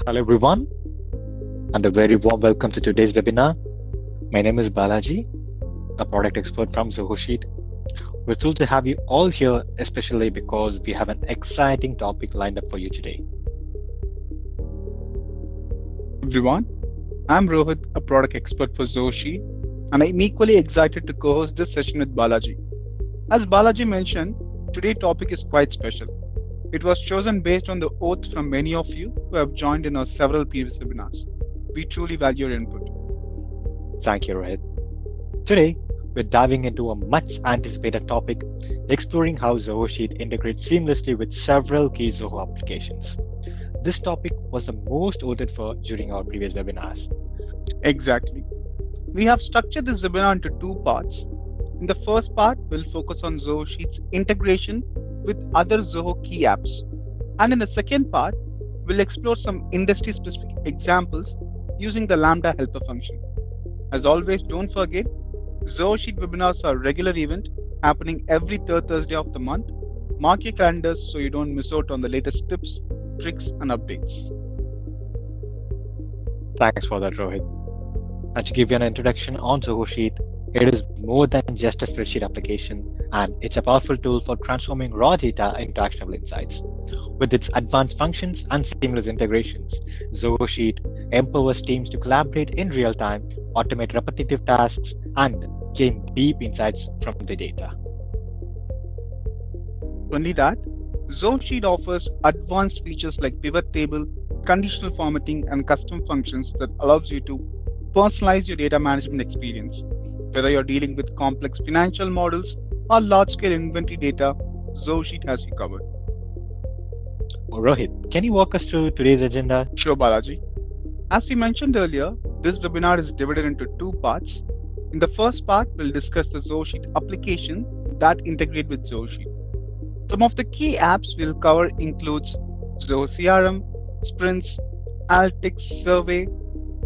Hello everyone, and a very warm welcome to today's webinar. My name is Balaji, a product expert from Zoho Sheet. We're thrilled to have you all here, especially because we have an exciting topic lined up for you today. Everyone, I'm Rohit, a product expert for Zoho Sheet, and I'm equally excited to co-host this session with Balaji. As Balaji mentioned, today's topic is quite special. It was chosen based on the oath from many of you who have joined in our several previous webinars. We truly value your input. Thank you, Rohit. Today, we're diving into a much anticipated topic, exploring how Zoho Sheet integrates seamlessly with several key Zoho applications. This topic was the most voted for during our previous webinars. Exactly. We have structured this webinar into two parts. In the first part, we'll focus on Zoho Sheet's integration with other Zoho key apps. And in the second part, we'll explore some industry-specific examples using the Lambda helper function. As always, don't forget, Zoho Sheet webinars are a regular event happening every third Thursday of the month. Mark your calendars so you don't miss out on the latest tips, tricks, and updates. Thanks for that, Rohit. And to give you an introduction on Zoho Sheet, it is more than just a spreadsheet application, and it's a powerful tool for transforming raw data into actionable insights. With its advanced functions and seamless integrations, Zoho Sheet empowers teams to collaborate in real time, automate repetitive tasks, and gain deep insights from the data. Only that, Zoho Sheet offers advanced features like pivot table, conditional formatting, and custom functions that allows you to personalize your data management experience. Whether you're dealing with complex financial models or large-scale inventory data, Zoho Sheet has you covered. Rohit, can you walk us through today's agenda? Sure, Balaji. As we mentioned earlier, this webinar is divided into two parts. In the first part, we'll discuss the Zoho Sheet application that integrate with Zoho Sheet. Some of the key apps we'll cover includes Zoho CRM, Sprints, Analytics, Survey,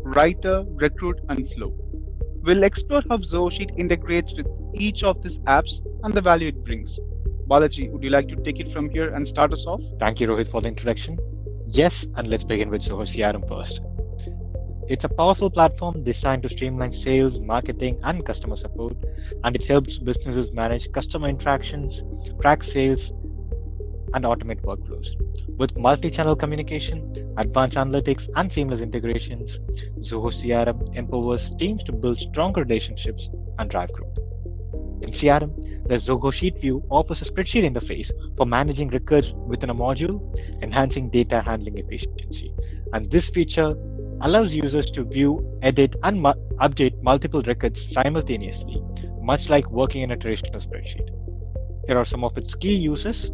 Writer, Recruit, and Flow. We'll explore how Zoho Sheet integrates with each of these apps and the value it brings. Balaji, would you like to take it from here and start us off? Thank you, Rohit, for the introduction. Yes, and let's begin with Zoho CRM first. It's a powerful platform designed to streamline sales, marketing, and customer support, and it helps businesses manage customer interactions, track sales, and automate workflows. With multi-channel communication, advanced analytics, and seamless integrations, Zoho CRM empowers teams to build stronger relationships and drive growth. In CRM, the Zoho Sheet view offers a spreadsheet interface for managing records within a module, enhancing data handling efficiency. And this feature allows users to view, edit, and update multiple records simultaneously, much like working in a traditional spreadsheet. Here are some of its key uses.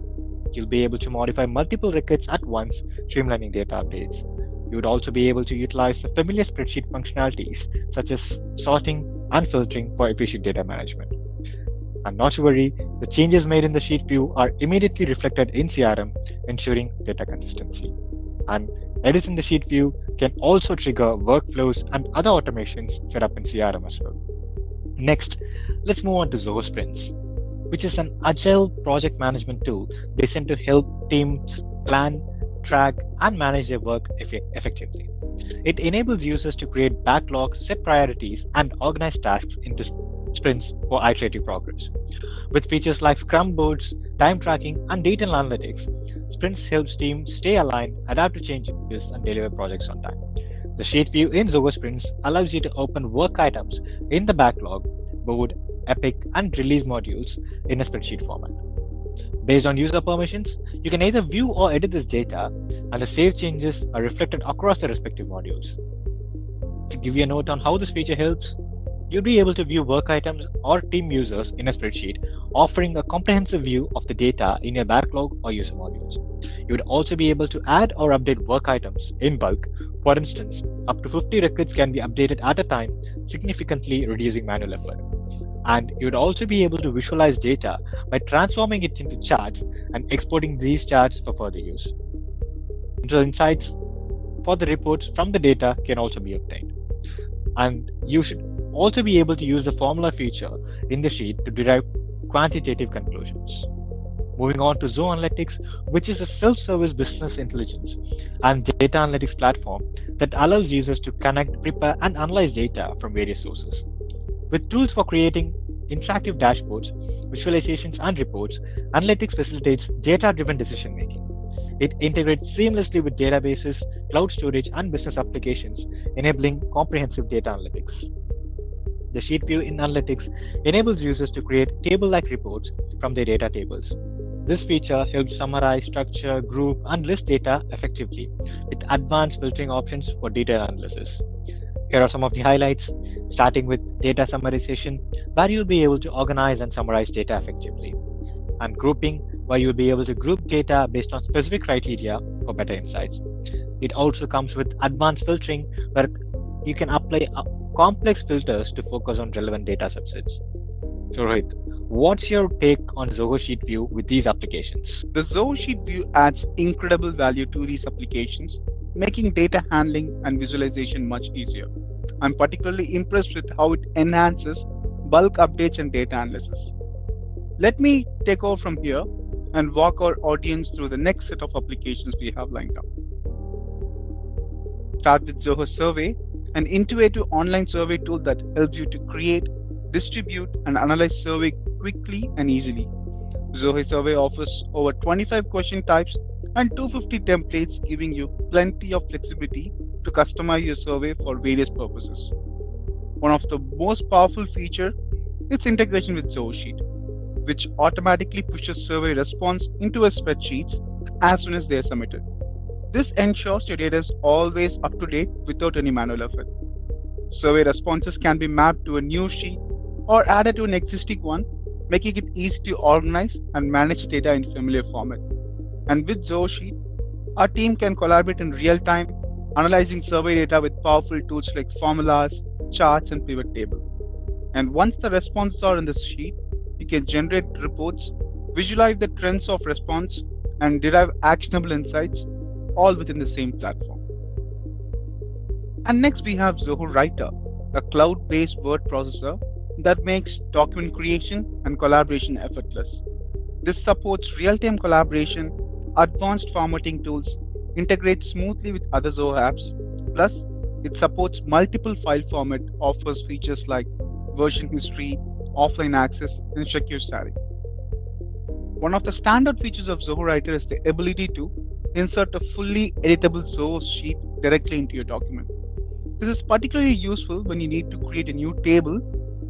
You'll be able to modify multiple records at once, streamlining data updates. You would also be able to utilize the familiar spreadsheet functionalities, such as sorting and filtering for efficient data management. And not to worry, the changes made in the sheet view are immediately reflected in CRM, ensuring data consistency. And edits in the sheet view can also trigger workflows and other automations set up in CRM as well. Next, let's move on to Zoho Sprints, which is an agile project management tool designed to help teams plan, track, and manage their work effectively. It enables users to create backlogs, set priorities, and organize tasks into sprints for iterative progress. With features like Scrum boards, time tracking, and data analytics, Sprints helps teams stay aligned, adapt to changes, and deliver projects on time. The sheet view in Zoho Sprints allows you to open work items in the backlog, board, epic, and release modules in a spreadsheet format. Based on user permissions, you can either view or edit this data, and the saved changes are reflected across the respective modules. To give you a note on how this feature helps, you'll be able to view work items or team users in a spreadsheet, offering a comprehensive view of the data in your backlog or user modules. You would also be able to add or update work items in bulk. For instance, up to 50 records can be updated at a time, significantly reducing manual effort. And you would also be able to visualize data by transforming it into charts and exporting these charts for further use. Insights for the reports from the data can also be obtained. And you should also be able to use the formula feature in the sheet to derive quantitative conclusions. Moving on to Zoho Analytics, which is a self-service business intelligence and data analytics platform that allows users to connect, prepare, and analyze data from various sources. With tools for creating interactive dashboards, visualizations, and reports, analytics facilitates data-driven decision-making. It integrates seamlessly with databases, cloud storage, and business applications, enabling comprehensive data analytics. The sheet view in Analytics enables users to create table-like reports from their data tables. This feature helps summarize, structure, group, and list data effectively with advanced filtering options for data analysis. Here are some of the highlights, starting with data summarization, where you'll be able to organize and summarize data effectively, and grouping, where you'll be able to group data based on specific criteria for better insights. It also comes with advanced filtering, where you can apply complex filters to focus on relevant data subsets. So Rohit, what's your take on Zoho Sheet View with these applications? The Zoho Sheet View adds incredible value to these applications, making data handling and visualization much easier. I'm particularly impressed with how it enhances bulk updates and data analysis. Let me take over from here and walk our audience through the next set of applications we have lined up. Start with Zoho Survey, an intuitive online survey tool that helps you to create, distribute, and analyze survey quickly and easily. Zoho Survey offers over 25 question types and 250 templates, giving you plenty of flexibility to customize your survey for various purposes. One of the most powerful features is integration with Zoho Sheet, which automatically pushes survey response into a spreadsheet as soon as they are submitted. This ensures your data is always up to date without any manual effort. Survey responses can be mapped to a new sheet or added to an existing one, making it easy to organize and manage data in familiar format. And with Zoho Sheet, our team can collaborate in real time, analyzing survey data with powerful tools like formulas, charts, and pivot table. And once the responses are in the sheet, you can generate reports, visualize the trends of response, and derive actionable insights, all within the same platform. And next we have Zoho Writer, a cloud-based word processor that makes document creation and collaboration effortless. This supports real-time collaboration, advanced formatting tools, integrates smoothly with other Zoho apps, plus it supports multiple file format, offers features like version history, offline access, and secure sharing. One of the standard features of Zoho Writer is the ability to insert a fully editable Zoho sheet directly into your document. This is particularly useful when you need to create a new table,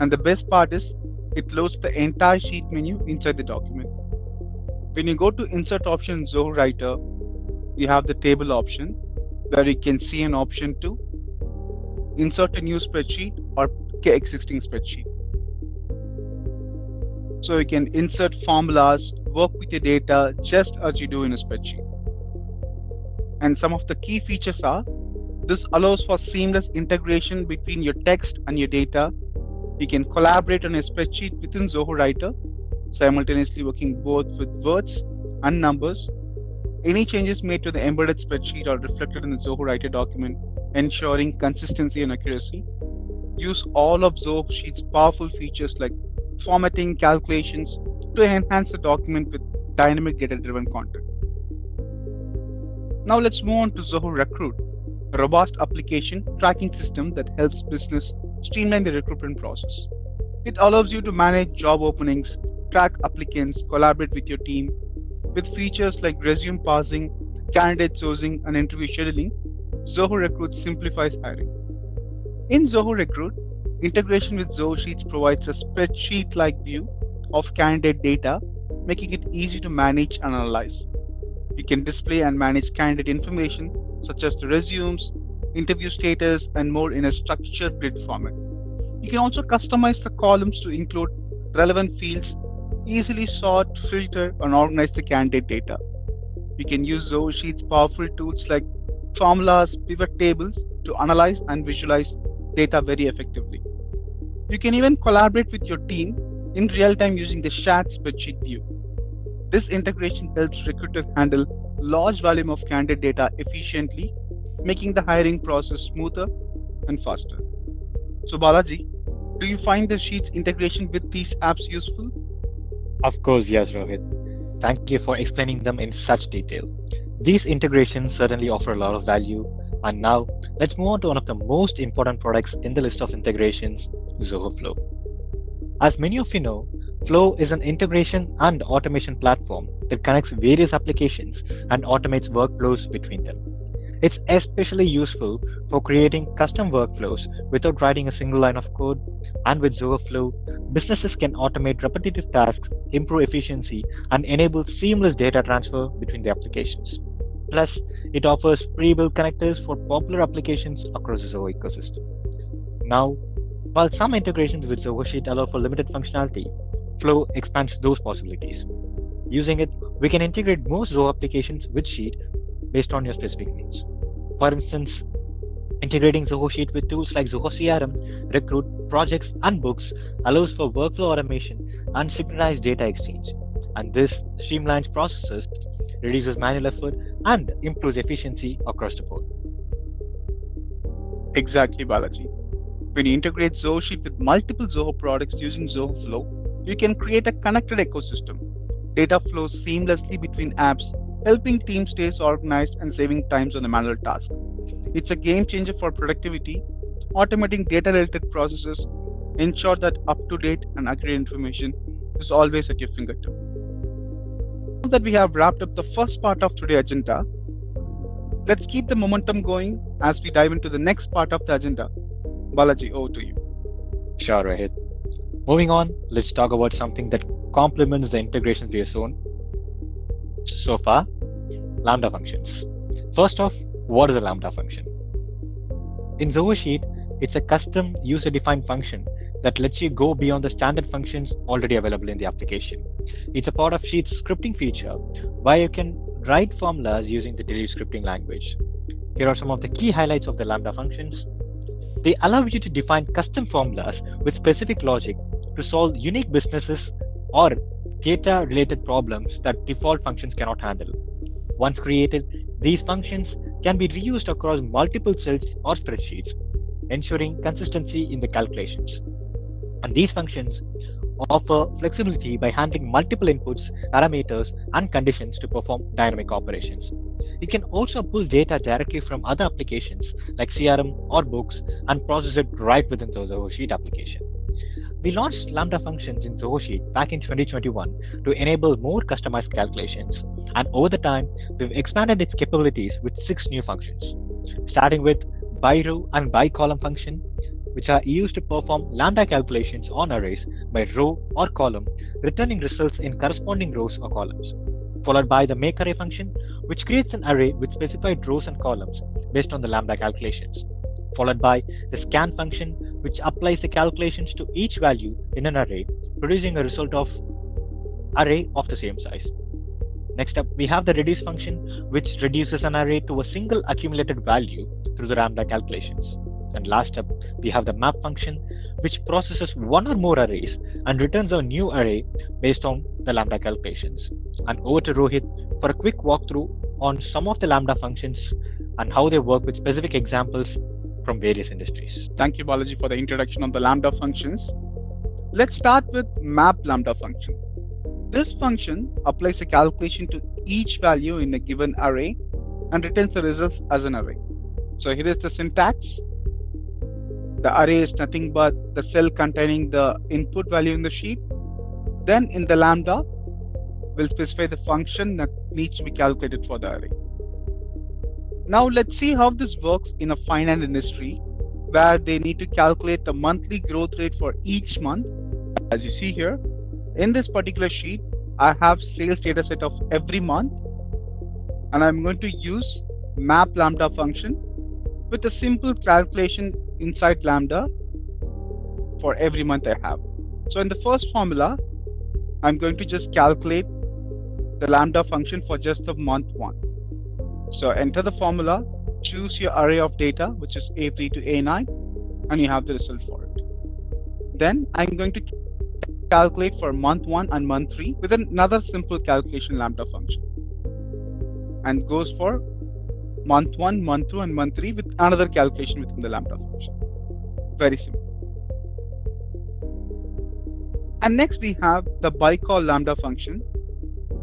and the best part is it loads the entire sheet menu inside the document. When you go to Insert option in Zoho Writer, you have the table option where you can see an option to insert a new spreadsheet or existing spreadsheet. So you can insert formulas, work with your data just as you do in a spreadsheet. And some of the key features are, this allows for seamless integration between your text and your data. You can collaborate on a spreadsheet within Zoho Writer, simultaneously working both with words and numbers. Any changes made to the embedded spreadsheet are reflected in the Zoho Writer document, ensuring consistency and accuracy. Use all of Zoho Sheet's powerful features like formatting, calculations to enhance the document with dynamic data-driven content. Now let's move on to Zoho Recruit, a robust application tracking system that helps business streamline the recruitment process. It allows you to manage job openings, track applicants, collaborate with your team. With features like resume parsing, candidate sourcing, and interview scheduling, Zoho Recruit simplifies hiring. In Zoho Recruit, integration with Zoho Sheets provides a spreadsheet-like view of candidate data, making it easy to manage and analyze. You can display and manage candidate information such as the resumes, interview status, and more in a structured grid format. You can also customize the columns to include relevant fields, easily sort, filter, and organize the candidate data. You can use Zoho Sheets' powerful tools like formulas, pivot tables to analyze and visualize data very effectively. You can even collaborate with your team in real time using the shared spreadsheet view. This integration helps recruiters handle large volume of candidate data efficiently, making the hiring process smoother and faster. So Balaji, do you find the Sheets integration with these apps useful? Of course, yes, Rohit. Thank you for explaining them in such detail. These integrations certainly offer a lot of value. And now let's move on to one of the most important products in the list of integrations, Zoho Flow. As many of you know, Flow is an integration and automation platform that connects various applications and automates workflows between them. It's especially useful for creating custom workflows without writing a single line of code. And with Zoho Flow, businesses can automate repetitive tasks, improve efficiency, and enable seamless data transfer between the applications. Plus, it offers pre-built connectors for popular applications across the Zoho ecosystem. Now, while some integrations with Zoho Sheet allow for limited functionality, Flow expands those possibilities. Using it, we can integrate most Zoho applications with Sheet based on your specific needs. For instance, integrating Zoho Sheet with tools like Zoho CRM, Recruit, Projects, and Books allows for workflow automation and synchronized data exchange. And this streamlines processes, reduces manual effort, and improves efficiency across the board. Exactly, Balaji. When you integrate Zoho Sheet with multiple Zoho products using Zoho Flow, you can create a connected ecosystem. Data flows seamlessly between apps, helping teams stay organized and saving times on the manual task. It's a game changer for productivity, automating data-related processes, ensure that up-to-date and accurate information is always at your fingertip. Now that we have wrapped up the first part of today's agenda, let's keep the momentum going as we dive into the next part of the agenda. Balaji, over to you. Sure, Rohit. Moving on, let's talk about something that complements the integrations we have shown so far, Lambda functions. First off, what is a Lambda function? In Zoho Sheet, it's a custom user-defined function that lets you go beyond the standard functions already available in the application. It's a part of Sheet's scripting feature where you can write formulas using the Delete scripting language. Here are some of the key highlights of the Lambda functions. They allow you to define custom formulas with specific logic to solve unique businesses or data-related problems that default functions cannot handle. Once created, these functions can be reused across multiple cells or spreadsheets, ensuring consistency in the calculations. And these functions offer flexibility by handling multiple inputs, parameters, and conditions to perform dynamic operations. You can also pull data directly from other applications like CRM or Books and process it right within the Zoho Sheet application. We launched Lambda functions in Zoho Sheet back in 2021 to enable more customized calculations, and over the time, we've expanded its capabilities with 6 new functions, starting with by row and by column function, which are used to perform Lambda calculations on arrays by row or column, returning results in corresponding rows or columns, followed by the make array function, which creates an array with specified rows and columns based on the Lambda calculations, followed by the scan function, which applies the calculations to each value in an array, producing a result of array of the same size. Next up, we have the reduce function, which reduces an array to a single accumulated value through the Lambda calculations. And last up, we have the map function, which processes one or more arrays and returns a new array based on the Lambda calculations. And over to Rohit for a quick walkthrough on some of the Lambda functions and how they work with specific examples from various industries. Thank you, Balaji, for the introduction on the Lambda functions. Let's start with map Lambda function. This function applies a calculation to each value in a given array and returns the results as an array. So here is the syntax. The array is nothing but the cell containing the input value in the sheet. Then in the Lambda, we'll specify the function that needs to be calculated for the array. Now let's see how this works in a finance industry where they need to calculate the monthly growth rate for each month. As you see here, in this particular sheet, I have sales data set of every month, and I'm going to use map Lambda function with a simple calculation inside Lambda for every month I have. So in the first formula, I'm going to just calculate the Lambda function for just the month 1. So enter the formula, choose your array of data, which is A3 to A9, and you have the result for it. Then I'm going to calculate for month 1 and month 3 with another simple calculation Lambda function, and goes for month 1, month 2, and month 3 with another calculation within the Lambda function. Very simple. And next we have the by call Lambda function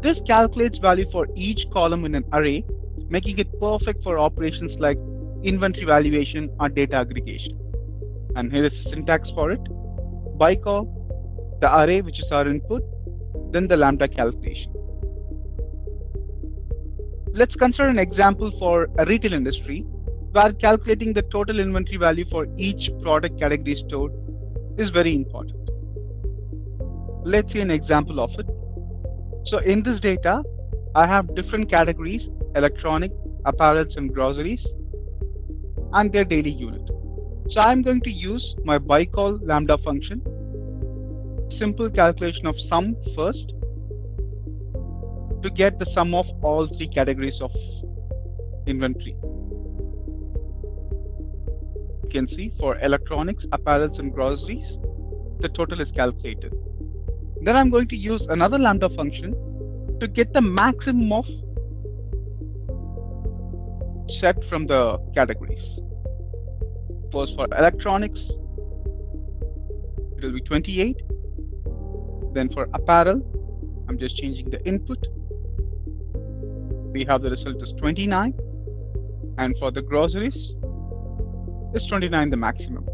This calculates value for each column in an array, making it perfect for operations like inventory valuation or data aggregation. And here is the syntax for it. By call, the array, which is our input, then the lambda calculation. Let's consider an example for a retail industry where calculating the total inventory value for each product category stored is very important. Let's see an example of it. So in this data, I have different categories: electronic, apparels, and groceries, and their daily unit. So I'm going to use my by call lambda function, simple calculation of sum first, to get the sum of all three categories of inventory. You can see for electronics, apparels, and groceries, the total is calculated. Then I'm going to use another lambda function to get the maximum of set from the categories. First, for electronics, it will be 28. Then for apparel, I'm just changing the input. We have the result is 29. And for the groceries, it's 29 the maximum.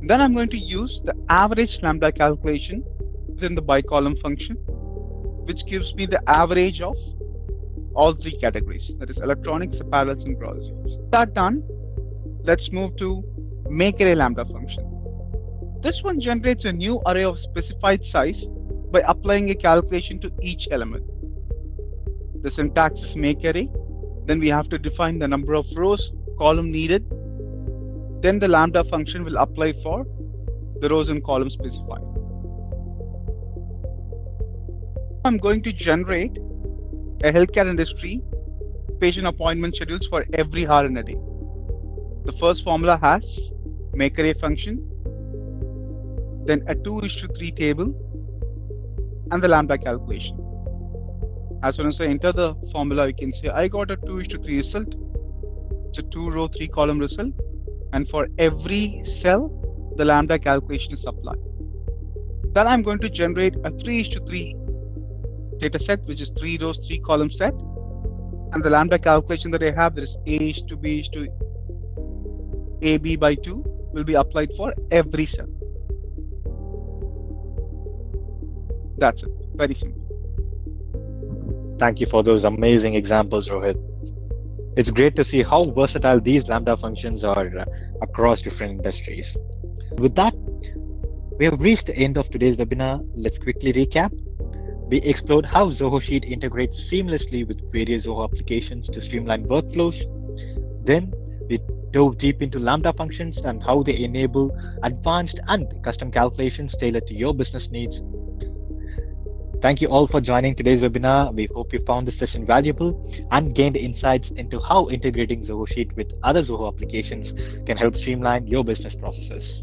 Then I'm going to use the average lambda calculation within the by column function, which gives me the average of all three categories, that is electronics, apparels, and groceries. That done, let's move to make array lambda function. This one generates a new array of specified size by applying a calculation to each element. The syntax is make array. Then we have to define the number of rows, column needed. Then the lambda function will apply for the rows and columns specified. I'm going to generate a healthcare industry patient appointment schedules for every hour in a day. The first formula has make array function, then a 2:3 table, and the lambda calculation. As soon as I enter the formula, you can say I got a 2:3 result. It's a 2-row, 3-column result. And for every cell, the lambda calculation is applied. Then I'm going to generate a 3:3 data set, which is 3 rows, 3 column set. And the lambda calculation that I have, that is A:B:2 AB by 2, will be applied for every cell. That's it. Very simple. Thank you for those amazing examples, Rohit. It's great to see how versatile these lambda functions are across different industries. With that, we have reached the end of today's webinar. Let's quickly recap. We explored how Zoho Sheet integrates seamlessly with various Zoho applications to streamline workflows. Then we dove deep into lambda functions and how they enable advanced and custom calculations tailored to your business needs. Thank you all for joining today's webinar. We hope you found this session valuable and gained insights into how integrating Zoho Sheet with other Zoho applications can help streamline your business processes.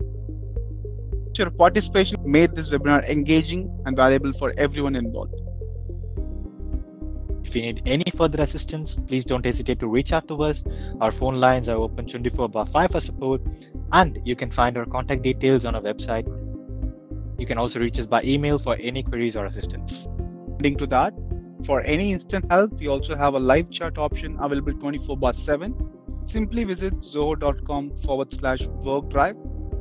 Your participation made this webinar engaging and valuable for everyone involved. If you need any further assistance, please don't hesitate to reach out to us. Our phone lines are open 24/5 for support, and you can find our contact details on our website. You can also reach us by email for any queries or assistance. Adding to that, for any instant help, we also have a live chat option available 24/7. Simply visit zoho.com/workdrive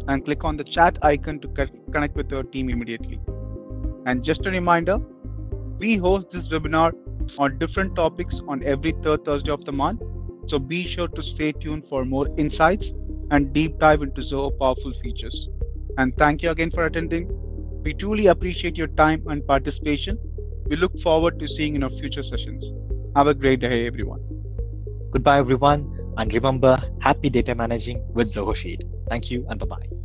and click on the chat icon to connect with your team immediately. And just a reminder, we host this webinar on different topics on every third Thursday of the month. So be sure to stay tuned for more insights and deep dive into Zoho powerful features. And thank you again for attending. We truly appreciate your time and participation. We look forward to seeing you in our future sessions. Have a great day, everyone. Goodbye, everyone. And remember, happy data managing with Zoho Sheet. Thank you and bye-bye.